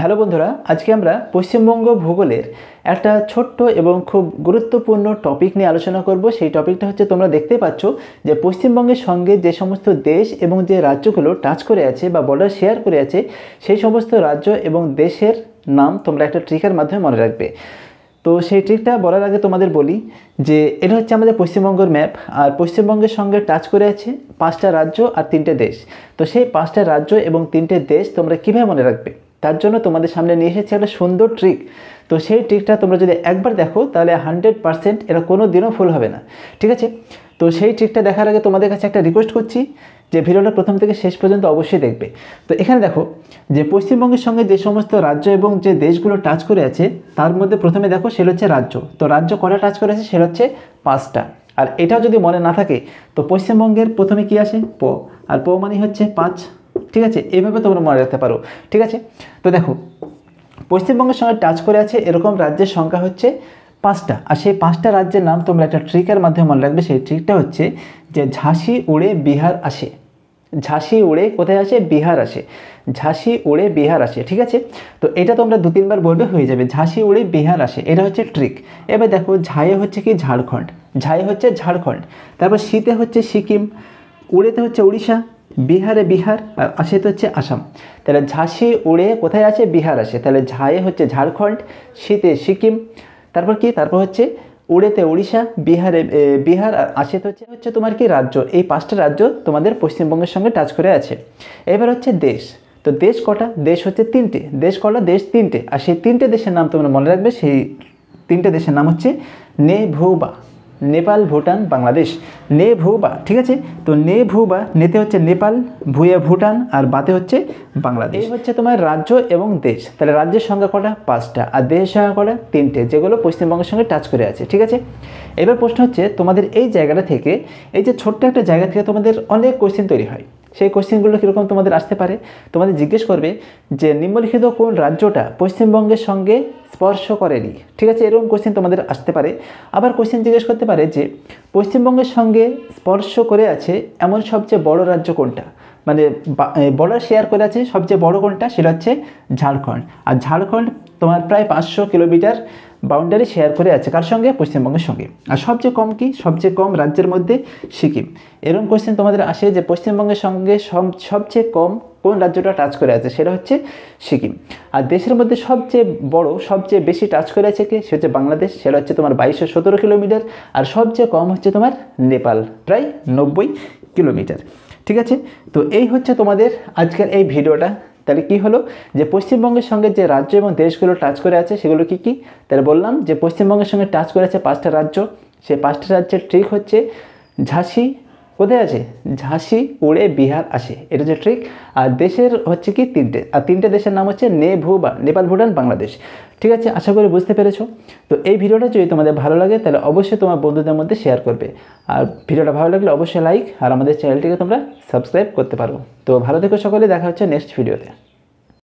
Hello বন্ধুরা, আজকে আমরা পশ্চিমবঙ্গ ভূগোলের একটা ছোট্ট এবং খুব গুরুত্বপূর্ণ টপিক নিয়ে আলোচনা করব। সেই টপিকটা হচ্ছে, তোমরা দেখতে পাচ্ছ যে পশ্চিমবঙ্গের সঙ্গে যে সমস্ত দেশ এবং যে রাজ্যগুলো টাচ করে আছে বা বর্ডার শেয়ার করে আছে, সেই সমস্ত রাজ্য এবং দেশের নাম তোমরা একটা ট্রিকের মাধ্যমে মনে রাখবে। তো সেই ট্রিকটা বলার আগে তোমাদের বলি যে এটা হচ্ছে আমাদের পশ্চিমবঙ্গের ম্যাপ, আর পশ্চিমবঙ্গের সঙ্গে টাচ করে আছে 5টা রাজ্য আর 3টে দেশ। তো সেই 5টা রাজ্য এবং 3টে দেশ তোমরা কীভাবে মনে রাখবে, তার জন্য তোমাদের সামনে নিয়ে এসেছে একটা সুন্দর ট্রিক। তো সেই ট্রিকটা তোমরা যদি একবার দেখো তাহলে 100% এটা কোনো দিনও ভুল হবে না, ঠিক আছে? তো সেই ট্রিকটা দেখার আগে তোমাদের কাছে একটা রিকোয়েস্ট করছি যে ভিডিওটা প্রথম থেকে শেষ পর্যন্ত অবশ্যই দেখবে। তো এখানে দেখো যে পশ্চিমবঙ্গের সঙ্গে যে সমস্ত রাজ্য এবং যে দেশগুলো টাচ করে আছে, তার মধ্যে প্রথমে দেখো সেটা হচ্ছে রাজ্য। তো রাজ্য কটা টাচ করে আছে, সেটা হচ্ছে 5টা। আর এটাও যদি মনে না থাকে তো পশ্চিমবঙ্গের প্রথমে কি আসে, প, আর প মানে হচ্ছে 5, ঠিক আছে? এইভাবে তোমরা মনে রাখতে পারো, ঠিক আছে? তো দেখো পশ্চিমবঙ্গের সঙ্গে টাচ করে আছে এরকম রাজ্যের সংখ্যা হচ্ছে 5টা, আর সেই 5টা রাজ্যের নাম তোমরা একটা ট্রিকের মাধ্যমে মনে রাখবে। সেই ট্রিকটা হচ্ছে যে ঝাঁসি উড়ে বিহার আসে। ঝাঁসি উড়ে কোথায় আসে, বিহার আসে। ঝাঁসি উড়ে বিহার আসে, ঠিক আছে? তো এটা তোমরা 2-3বার বলবে, হয়ে যাবে। ঝাঁসি উড়ে বিহার আসে, এটা হচ্ছে ট্রিক। এবার দেখো ঝায়ে হচ্ছে কি, ঝাড়খণ্ড। ঝায়ে হচ্ছে ঝাড়খণ্ড। তারপর শীতে হচ্ছে সিকিম, উড়েতে হচ্ছে উড়িষ্যা, বিহারে বিহার, আর আসাতে হচ্ছে আসাম। তাহলে ঝাঁসি উড়ে কোথায় আছে, বিহার আসে। তাহলে ঝায়ে হচ্ছে ঝাড়খণ্ড, শীতে সিকিম, তারপর কি, তারপর হচ্ছে উড়েতে উড়িষ্যা, বিহারে বিহার, আর আসাতে হচ্ছে তোমার কি, রাজ্য। এই 5টা রাজ্য তোমাদের পশ্চিমবঙ্গের সঙ্গে টাচ করে আছে। এবার হচ্ছে দেশ। তো দেশ কটা, দেশ হচ্ছে 3টে। দেশ কটা, দেশ 3টে। আর সেই 3টে দেশের নাম তোমরা মনে রাখবে। সেই 3টে দেশের নাম হচ্ছে নে ভূ বা, নেপাল, ভুটান, বাংলাদেশ। নে ভূ বা, ঠিক আছে? তো নে ভূ বা, নেতে হচ্ছে নেপাল, ভূয়ে ভুটান, আর বাতে হচ্ছে বাংলাদেশ। এই হচ্ছে তোমার রাজ্য এবং দেশ। তাহলে রাজ্যের সংখ্যা কটা, 5টা, আর দেশের সংখ্যা কটা, 3টে, যেগুলো পশ্চিমবঙ্গের সঙ্গে টাচ করে আছে, ঠিক আছে? এবার প্রশ্ন হচ্ছে, তোমাদের এই জায়গাটা থেকে, এই যে ছোট্ট একটা জায়গা থেকে তোমাদের অনেক কোশ্চেন তৈরি হয়। সেই কোশ্চেনগুলো কীরকম তোমাদের আসতে পারে, তোমাদের জিজ্ঞেস করবে যে নিম্নলিখিত কোন রাজ্যটা পশ্চিমবঙ্গের সঙ্গে স্পর্শ করেনি, ঠিক আছে? এরকম কোশ্চেন তোমাদের আসতে পারে। আবার কোশ্চেন জিজ্ঞেস করতে পারে যে পশ্চিমবঙ্গের সঙ্গে স্পর্শ করে আছে এমন সবচেয়ে বড় রাজ্য কোনটা, মানে বর্ডার শেয়ার করে আছে সবচেয়ে বড় কোনটা, সেটা হচ্ছে ঝাড়খণ্ড। আর ঝাড়খণ্ড তোমার প্রায় 500 কিলোমিটার বাউন্ডারি শেয়ার করে আছে কার সঙ্গে, পশ্চিমবঙ্গের সঙ্গে। আর সবচেয়ে কম কি, সবচেয়ে কম রাজ্যের মধ্যে সিকিম। এরকম কোশ্চেন তোমাদের আসে যে পশ্চিমবঙ্গের সঙ্গে সবচেয়ে কম কোন রাজ্যটা টাচ করে আছে, সেটা হচ্ছে সিকিম। আর দেশের মধ্যে সবচেয়ে বড়, সবচেয়ে বেশি টাচ করে আছে কি, সে হচ্ছে বাংলাদেশ। সেটা হচ্ছে তোমার 2217 কিলোমিটার। আর সবচেয়ে কম হচ্ছে তোমার নেপাল, প্রায় 90 কিলোমিটার, ঠিক আছে? তো এই হচ্ছে তোমাদের আজকের এই ভিডিওটা। তাহলে কি হলো যে পশ্চিমবঙ্গের সঙ্গে যে রাজ্য এবং দেশগুলো টাচ করে আছে সেগুলো কি কি, তাহলে বললাম যে পশ্চিমবঙ্গের সঙ্গে টাচ করে আছে 5টা রাজ্য। সেই 5টা রাজ্যের ট্রিক হচ্ছে ঝাঁসি কোথায় আছে, ঝাঁসি উড়ে বিহার আসে, এটা হচ্ছে ট্রিক। আর দেশের হচ্ছে কি 3টে, আর 3টে দেশের নাম হচ্ছে নে ভূ বা, নেপাল, ভুটান, বাংলাদেশ, ঠিক আছে? আশা করি বুঝতে পেরেছো। তো এই ভিডিওটা যদি তোমাদের ভালো লাগে তাহলে অবশ্যই তোমার বন্ধুদের মধ্যে শেয়ার করবে। আর ভিডিওটা ভালো লাগলে অবশ্যই লাইক, আর আমাদের চ্যানেলটিকে তোমরা সাবস্ক্রাইব করতে পারো। তো ভালো থেকো সকলে, দেখা হচ্ছে নেক্সট ভিডিওতে।